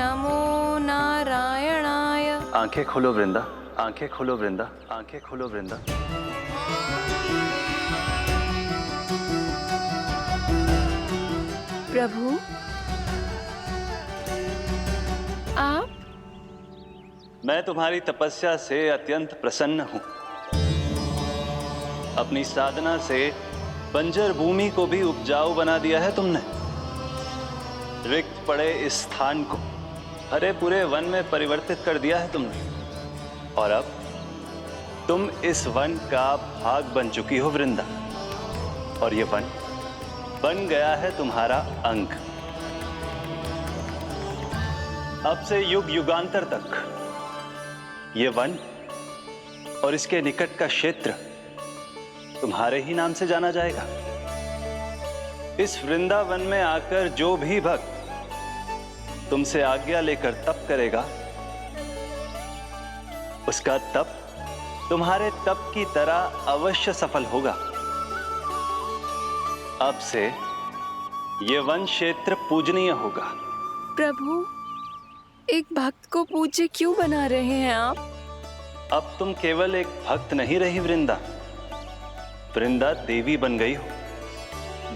नमो नारायणाय। आंखें खोलो वृंदा, आंखें खोलो वृंदा, आंखें खोलो वृंदा। प्रभु, आप? मैं तुम्हारी तपस्या से अत्यंत प्रसन्न हूं। अपनी साधना से बंजर भूमि को भी उपजाऊ बना दिया है तुमने। रिक्त पड़े इस स्थान को हरे पूरे वन में परिवर्तित कर दिया है तुमने। और अब तुम इस वन का भाग बन चुकी हो वृंदा। और ये वन बन गया है तुम्हारा अंग। अब से युग युगांतर तक ये वन और इसके निकट का क्षेत्र तुम्हारे ही नाम से जाना जाएगा। इस वृंदावन में आकर जो भी भक्त तुमसे आज्ञा लेकर तप करेगा, उसका तप तुम्हारे तप की तरह अवश्य सफल होगा। अब से ये वन क्षेत्र पूजनीय होगा। प्रभु, एक भक्त को पूज्य क्यों बना रहे हैं आप? अब तुम केवल एक भक्त नहीं रही वृंदा, वृंदा देवी बन गई हो।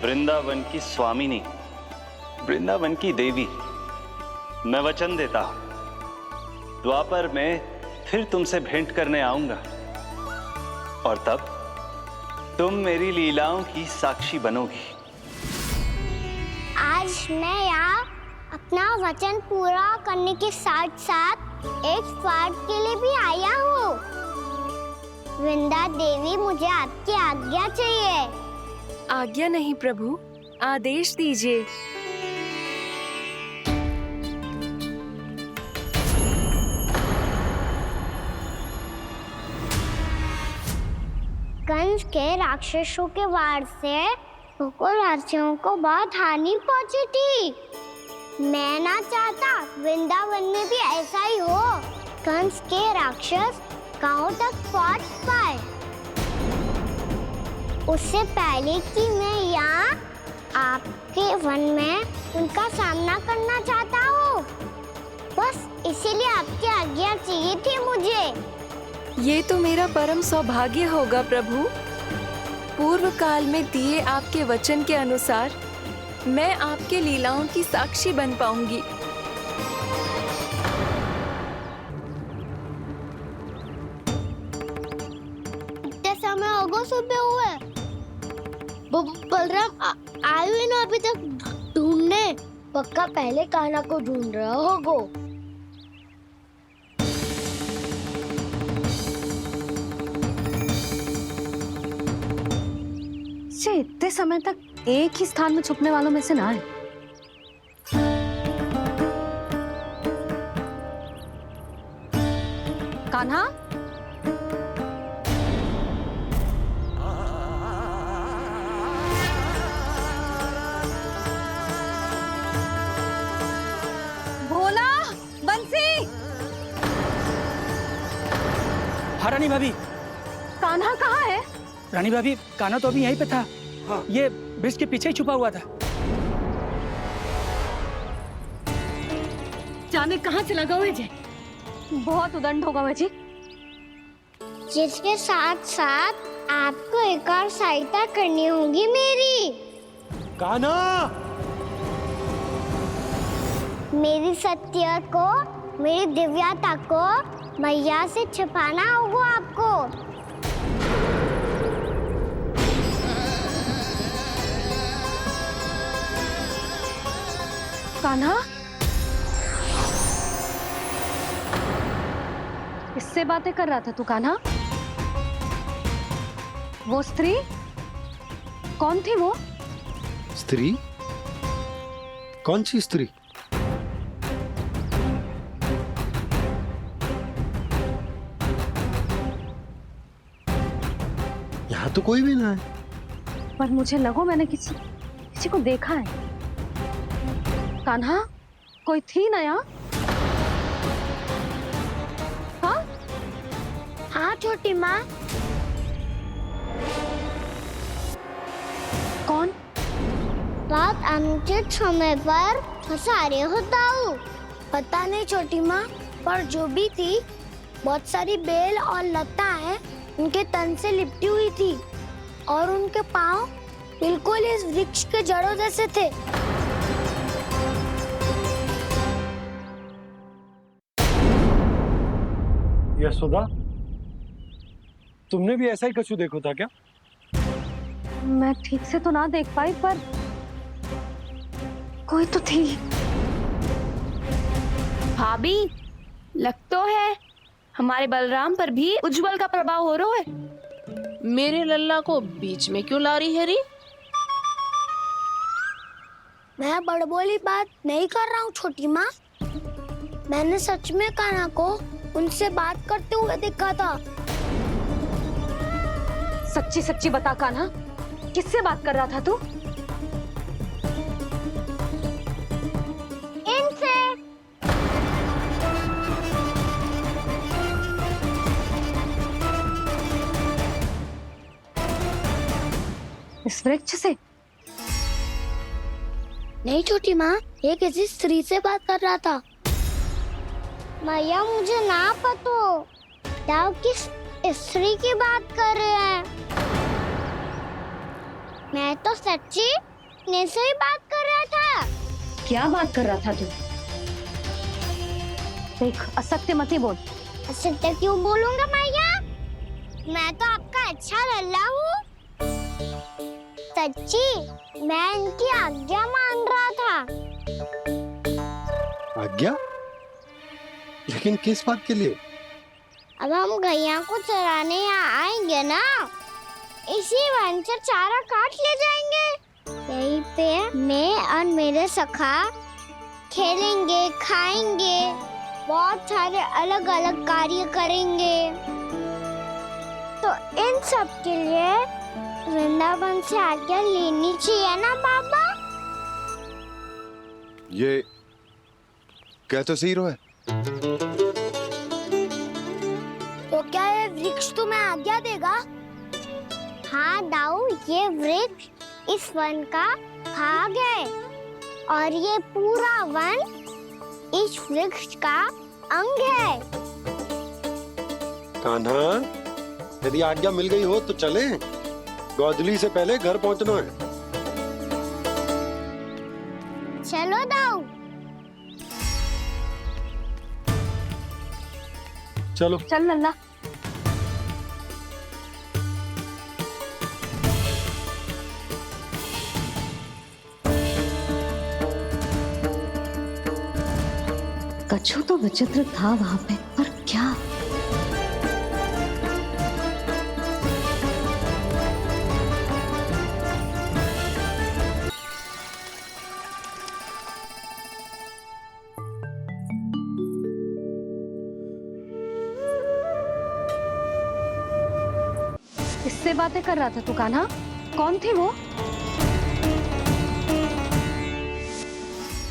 वृंदावन की स्वामिनी, वृंदावन की देवी। मैं वचन देता हूं, द्वापर में फिर तुमसे भेंट करने आऊंगा और तब तुम मेरी लीलाओं की साक्षी बनोगी। आज मैं यहाँ अपना वचन पूरा करने के साथ साथ एक स्वार्थ के लिए भी आया हूँ। वृंदा देवी, मुझे आपकी आज्ञा चाहिए। आज्ञा नहीं प्रभु, आदेश दीजिए। कंस के राक्षसों के वार से गोकुलवासियों को बहुत हानि पहुंची थी। मैं ना चाहता वृंदावन में भी ऐसा ही हो। कंस के राक्षस गांव तक पहुंच पाए, उससे पहले कि मैं यहाँ आपके वन में उनका सामना करना चाहता हूँ। बस इसीलिए आपकी आज्ञा चाहिए थी मुझे। ये तो मेरा परम सौभाग्य होगा प्रभु। पूर्व काल में दिए आपके वचन के अनुसार मैं आपके लीलाओं की साक्षी बन पाऊंगी। इतने समय होगा सुबह हुए। बलराम आए हुए ना अभी तक ढूंढने। पक्का पहले कान्हा को ढूंढ रहा होगा। इतने समय तक एक ही स्थान में छुपने वालों में से ना है। कान्हा, भोला, बंसी। हाँ रानी भाभी। कान्हा कहाँ है? रानी भाभी, कान्हा तो अभी यहीं पे था। हाँ। ये ब्रिज के पीछे ही छुपा हुआ था। जाने कहाँ से लगा हुआ है। बहुत उदंड होगा जी। जिसके साथ साथ आपको एक और सहायता करनी होगी मेरी। कान्हा, मेरी सत्य को, मेरी दिव्यता को मैया से छिपाना होगा आपको। कान्हा, इससे बातें कर रहा था तू कान्हा? वो स्त्री कौन थी? वो स्त्री? कौन सी स्त्री? यहाँ तो कोई भी ना है। पर मुझे लगो मैंने किसी को देखा है। कान्हा, कोई थी ना यहाँ? हाँ? हाँ छोटी माँ। कौन? बहुत अनुचित समय पर फंसा रहे हो ताऊ। पता नहीं छोटी माँ, पर जो भी थी बहुत सारी बेल और लता है उनके तन से लिपटी हुई थी और उनके पाँव बिल्कुल इस वृक्ष के जड़ों जैसे थे। यशोदा, तुमने भी ऐसा ही कछु देखो था क्या? मैं ठीक से तो ना देख पाई, पर कोई तो थी। भाभी, लग तो है हमारे बलराम पर भी उज्जवल का प्रभाव हो रहा है। मेरे लल्ला को बीच में क्यों ला रही है री? मैं बड़बोली बात नहीं कर रहा हूँ छोटी माँ। मैंने सच में कान्हा को उनसे बात करते हुए देखा था। सच्ची सच्ची बता कान्हा, किससे बात कर रहा था तू? इनसे। इस वृक्ष से? नहीं छोटी माँ, ये किसी स्त्री से बात कर रहा था। मैया मुझे ना पतो दाव किस स्त्री की बात कर रहे हैं। मैं तो सच्ची ने से ही बात कर रहा था। क्या बात कर रहा था तू? देख, असत्य मत ही बोल। असत्य क्यों बोलूंगा मैया? मैं तो आपका अच्छा लल्ला हूँ। सच्ची मैं इनकी आज्ञा मान रहा था। आज्ञा? लेकिन किस बात के लिए? अब हम गैया को चराने यहाँ आएंगे ना, इसी वन से चारा काट ले जाएंगे। यहीं पे मैं और मेरे सखा खेलेंगे, खाएंगे, बहुत सारे अलग अलग कार्य करेंगे। तो इन सब के लिए वृंदावन से आज्ञा लेनी चाहिए ना बाबा? ये कह तो सही रहा है। तो क्या ये वृक्ष तुम्हें आज्ञा देगा? हाँ दाऊ, ये वृक्ष इस वन का भाग है और ये पूरा वन इस वृक्ष का अंग है। कान्हा, यदि आज्ञा मिल गई हो तो चलें। गोधूली से पहले घर पहुंचना है। चलो दाऊ। चलो। चल लल्ला। कछु तो विचित्र था वहां पे, पर क्या? किससे बातें कर रहा था तू कान्हा? कौन थी वो?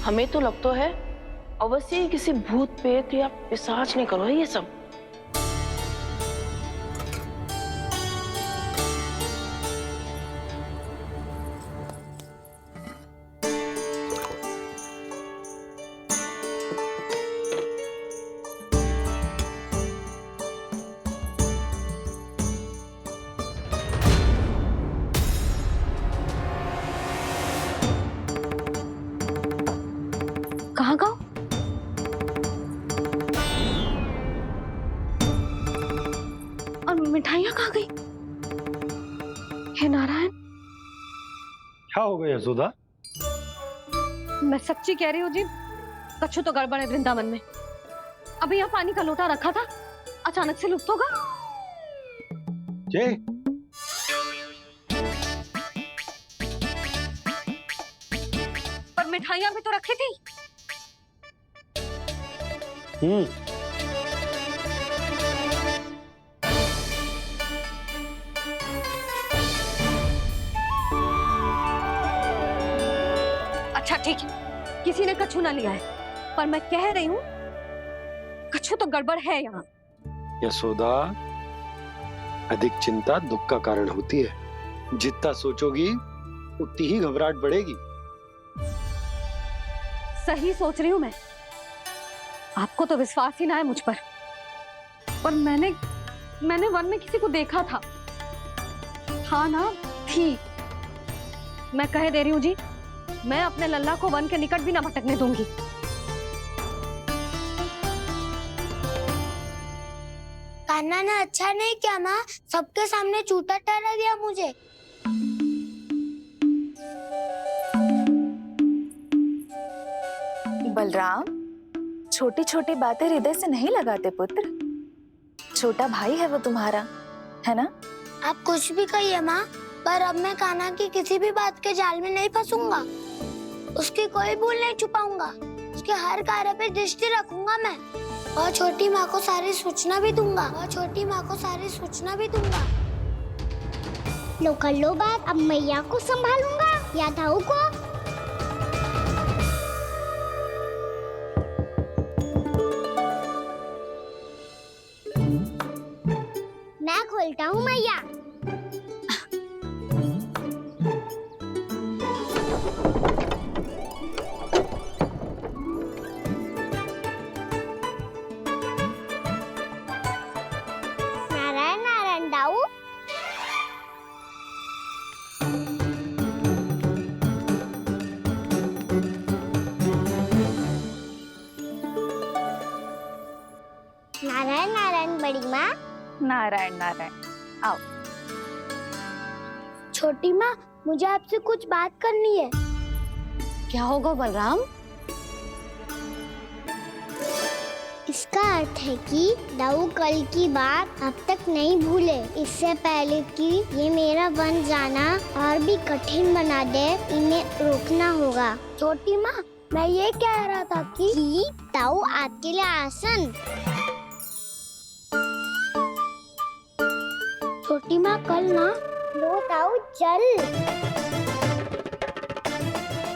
हमें तो लगता है अवश्य ही किसी भूत प्रेत या पिशाच ने करो ये सब। कहाँ गाँव? और मिठाइयाँ कहाँ गई? हे नारायण! क्या हो गया यशोदा? मैं सच्ची कह रही हूँ जी, कछु तो गड़बड़ है वृंदावन में। अभी यहाँ पानी का लोटा रखा था, अचानक से लुप्त होगा। जय, पर मिठाइयाँ भी तो रखी थी। अच्छा ठीक है, किसी ने कछु ना लिया है, पर मैं कह रही हूँ कछु तो गड़बड़ है यहाँ। यशोदा, अधिक चिंता दुख का कारण होती है। जितना सोचोगी उतनी ही घबराहट बढ़ेगी। सही सोच रही हूँ मैं, आपको तो विश्वास ही ना है मुझ पर मैंने वन में किसी को देखा था। हाँ ना, थी। मैं कह दे रही हूँ जी, मैं अपने लल्ला को वन के निकट भी ना भटकने दूंगी। कान्हा ने अच्छा नहीं किया माँ, सबके सामने झूठा ठहरा दिया मुझे। बलराम, छोटी छोटी बातें हृदय से नहीं लगाते पुत्र। छोटा भाई है वो तुम्हारा, है ना? आप कुछ भी कहिए माँ, पर अब मैं कान्हा की किसी भी बात के जाल में नहीं फंसूंगा। उसकी कोई भूल नहीं छुपाऊंगा। उसके हर कार्य पे दृष्टि रखूंगा मैं। और छोटी माँ को सारी सूचना भी दूंगा। लो कर लो बात, अब मैया को संभालूंगा या दाऊ को। मैं खोलता हूँ मैया। नारायण नारायण दाऊ। नारायण नारायण बड़ी माँ। नारायण नारायण, आओ। छोटी माँ, मुझे आपसे कुछ बात करनी है। क्या होगा बलराम? इसका अर्थ है कि दाऊ कल की बात अब तक नहीं भूले। इससे पहले कि ये मेरा वन जाना और भी कठिन बना दे, इन्हें रोकना होगा। छोटी माँ, मैं ये कह रहा था कि दाऊ आपके लिए आसन। छोटी माँ, कल ना लो दाऊ चल।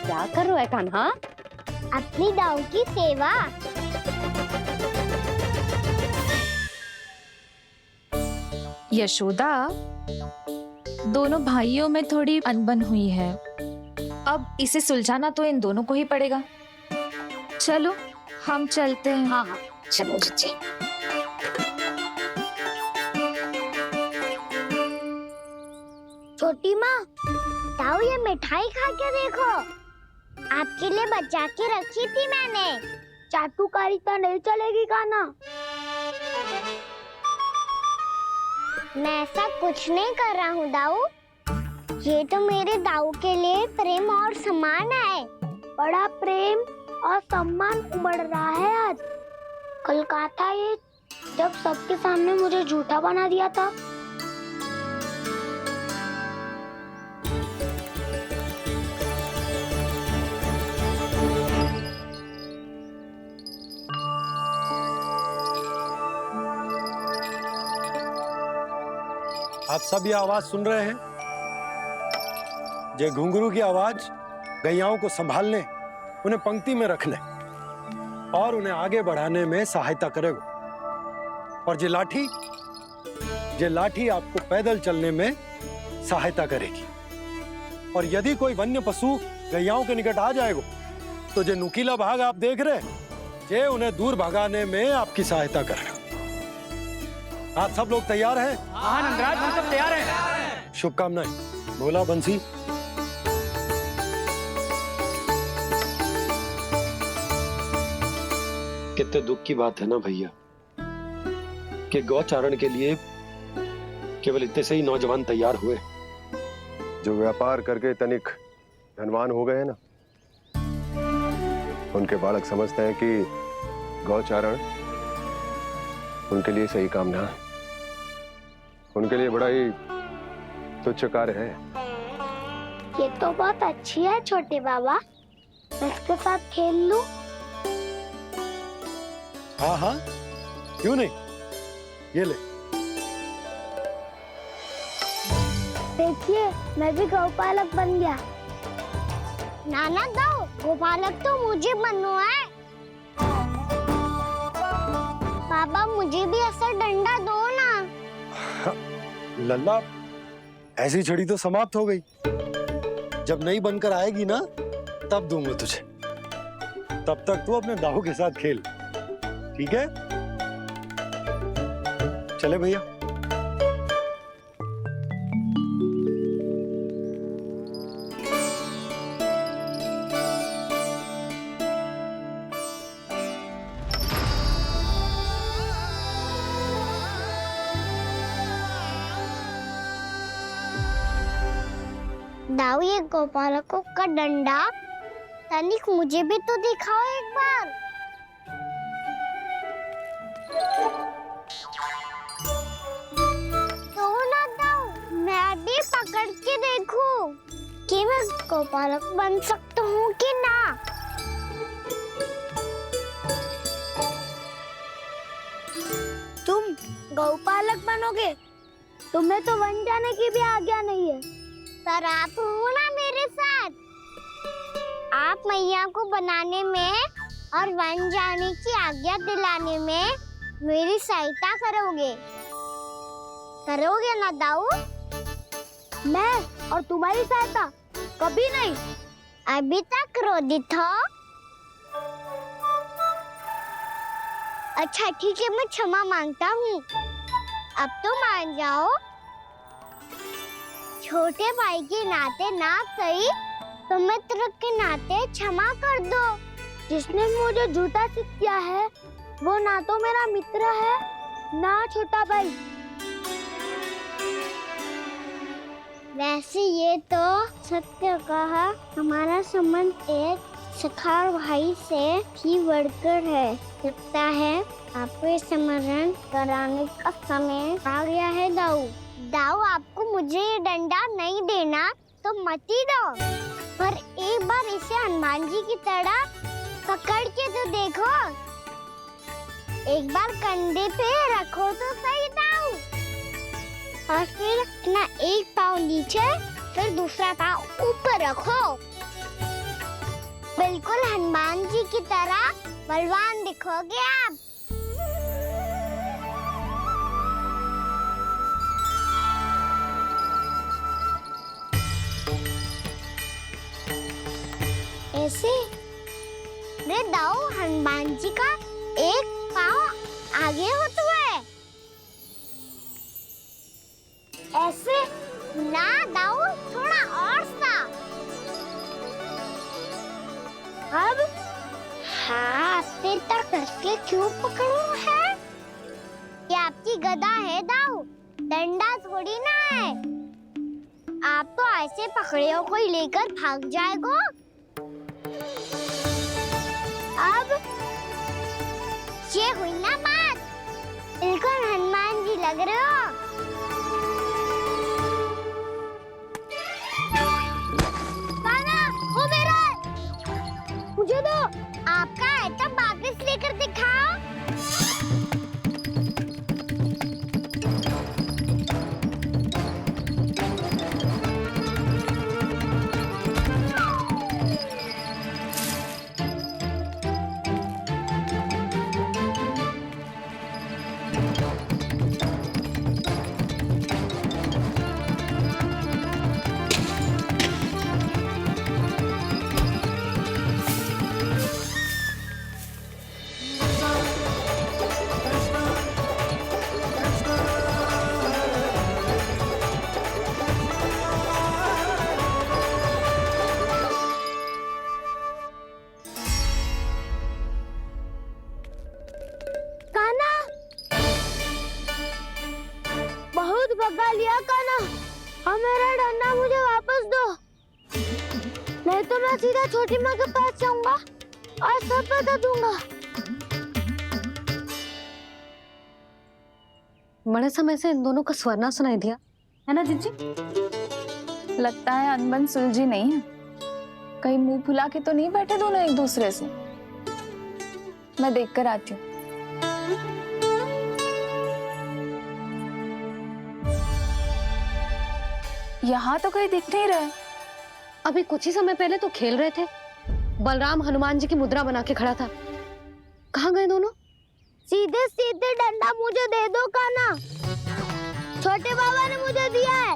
क्या कर रहा है कान्हा? अपनी दाऊ की सेवा। यशोदा, दोनों भाइयों में थोड़ी अनबन हुई है। अब इसे सुलझाना तो इन दोनों को ही पड़ेगा। चलो हम चलते हैं। हाँ हाँ, चलो जी। छोटी माँ, दाऊ ये मिठाई खा के देखो। आपके लिए बचा के रखी थी मैंने। चाटुकारिता नहीं चलेगी कान्हा। मैं ऐसा कुछ नहीं कर रहा हूँ दाऊ। ये तो मेरे दाऊ के लिए प्रेम और सम्मान है। बड़ा प्रेम और सम्मान उमड़ रहा है आज। कल कहा था ये, जब सबके सामने मुझे झूठा बना दिया था। आप सब ये आवाज सुन रहे हैं? ये घुंघरू की आवाज गैयाओं को संभालने, उन्हें पंक्ति में रखने और उन्हें आगे बढ़ाने में सहायता करेगा। और ये लाठी आपको पैदल चलने में सहायता करेगी। और यदि कोई वन्य पशु गैयाओं के निकट आ जाएगा तो जो नुकीला भाग आप देख रहे हैं, ये उन्हें दूर भगाने में आपकी सहायता करेगा। आप सब लोग तैयार हैं? हाँ नंदराज, हम सब तैयार हैं। शुभकामनाएं। भोला, बंसी। कितने दुख की बात है ना भैया कि गौचारण के लिए केवल इतने से ही नौजवान तैयार हुए। जो व्यापार करके तनिक धनवान हो गए ना, उनके बालक समझते हैं कि गौचारण उनके लिए सही काम ना है। उनके लिए बड़ा ही तुच्छ कार्य है। ये तो बहुत अच्छी है छोटे बाबा, मैं इसके साथ खेल लूं? हाँ हाँ, क्यों नहीं। ये ले। देखिए, मैं भी गौपालक बन गया। नाना दाऊ, गौपालक तो मुझे बनना है। बाबा, मुझे भी ऐसा डंडा दो ना। लल्ला, ऐसी छड़ी तो समाप्त हो गई। जब नई बनकर आएगी ना, तब दूंगा तुझे। तब तक तू अपने दाऊ के साथ खेल। ठीक है? चले भैया। दाऊ, ये गोपालकों का डंडा तनिक मुझे भी तो दिखाओ एक बार। तो ना दाऊ, मैं भी पकड़ के देखूं कि मैं गोपालक बन सकता हूँ कि ना। तुम गौपालक बनोगे? तुम्हें तो वन जाने की भी आज्ञा नहीं है, पर आप हो ना मेरे साथ। आप मैया को बनाने में और वन जाने की आज्ञा दिलाने में मेरी सहायता करोगे, करोगे ना दाऊ? मैं और तुम्हारी सहायता कभी नहीं। अभी तक क्रोधित हो? अच्छा ठीक है, मैं क्षमा मांगता हूँ। अब तो मान जाओ। छोटे भाई के नाते ना सही तो मित्र के नाते क्षमा कर दो। जिसने मुझे झूठा सिद्ध किया है वो ना तो मेरा मित्र है ना छोटा भाई। वैसे ये तो सत्य कहा, हमारा संबंध एक सखा भाई से भी बढ़कर है। लगता है आपको स्मरण कराने का समय आ गया है दाऊ। दाऊ, आपको मुझे ये डंडा नहीं देना तो मत ही दो, पर एक बार इसे हनुमान जी की तरह पकड़ के तो देखो। एक बार कंधे पे रखो तो सही दाऊ, और फिर अपना एक पाँव नीचे फिर दूसरा पाँव ऊपर रखो। बिल्कुल हनुमान जी की तरह बलवान दिखोगे आप। ऐसे रे दाऊ, हनुमान जी का एक पाँव आगे होता है। ऐसे ना दाऊ, थोड़ा और सा। अब हाथ तक करके क्यों पकड़ू है? ये आपकी गदा है दाऊ, डंडा थोड़ी ना है। आप तो ऐसे पकड़े हो कोई लेकर भाग जाएगा। अब ये हुई ना बात, बिल्कुल हनुमान जी लग रहे हो। कान्हा, वो मेरा है। मुझे दो। आपका है तब वापस लेकर दिखाओ। भगा लिया कान्हा, अब मेरा डंडा मुझे वापस दो, नहीं तो मैं सीधा छोटी माँ के पास जाऊंगा और सब बता दूंगा। बड़े समय से इन दोनों का स्वर ना सुनाई दिया है ना जीजी? लगता है अनबन सुलझी नहीं है। कहीं मुंह फुला के तो नहीं बैठे दोनों एक दूसरे से। मैं देख कर आती हूँ। यहाँ तो कहीं दिख नहीं रहा है। अभी कुछ ही समय पहले तो खेल रहे थे। बलराम हनुमान जी की मुद्रा बना के खड़ा था। कहाँ गए दोनों? सीधे सीधे डंडा मुझे दे दो कान्हा, छोटे बाबा ने मुझे दिया है,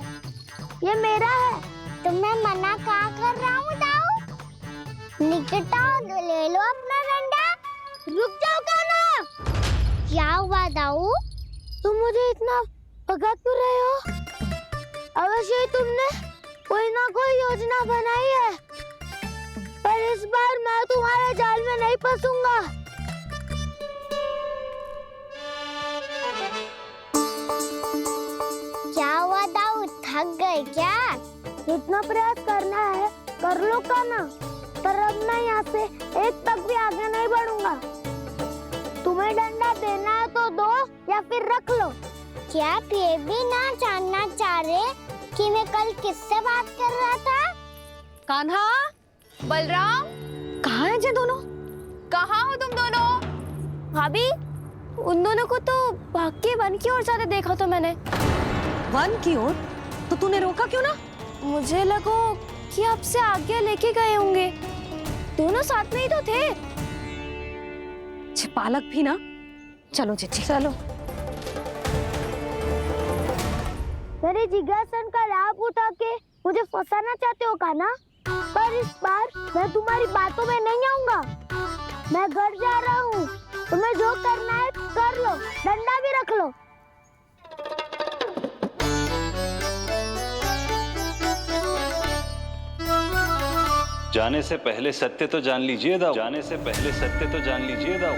ये मेरा है। तो मैं मना क्या कर रहा हूँ दाऊ? निकट आओ, ले लो अपना डंडा। रुक जाओ कान्हा। क्या हुआ दाऊ? तुम मुझे इतना भगा क्यों रहे हो? अवश्य ही तुमने कोई ना कोई योजना बनाई है, पर इस बार मैं तुम्हारे जाल में नहीं फंसूंगा। क्या हुआ दाऊ, थक गए क्या? जितना प्रयास करना है कर लो कान्हा, पर अब मैं यहाँ से एक तक भी आगे नहीं बढ़ूंगा। तुम्हें डंडा देना है तो दो या फिर रख लो। क्या आप ये भी ना जानना चाह रहे कि मैं कल किससे बात कर रहा था? कान्हा, बलराम, कहाँ हैं ये दोनों? कहाँ हो तुम दोनों? भाभी, उन दोनों को तो भाग के वन की ओर जाते देखा तो मैंने। वन की ओर? तो तूने रोका क्यों ना? मुझे लगो कि आपसे आगे लेके गए होंगे। दोनों साथ में ही तो थे। पालक भी ना। चलो जीजी, चलो। मेरे जिज्ञासन का लाभ उठा के मुझे फंसाना चाहते हो कान्हा? पर इस बार मैं तुम्हारी बातों में नहीं आऊंगा। मैं घर जा रहा हूँ, तुम्हें जो करना है कर लो, डंडा भी रख लो। जाने से पहले सत्य तो जान लीजिए दाऊ, जाने से पहले सत्य तो जान लीजिए दाऊ।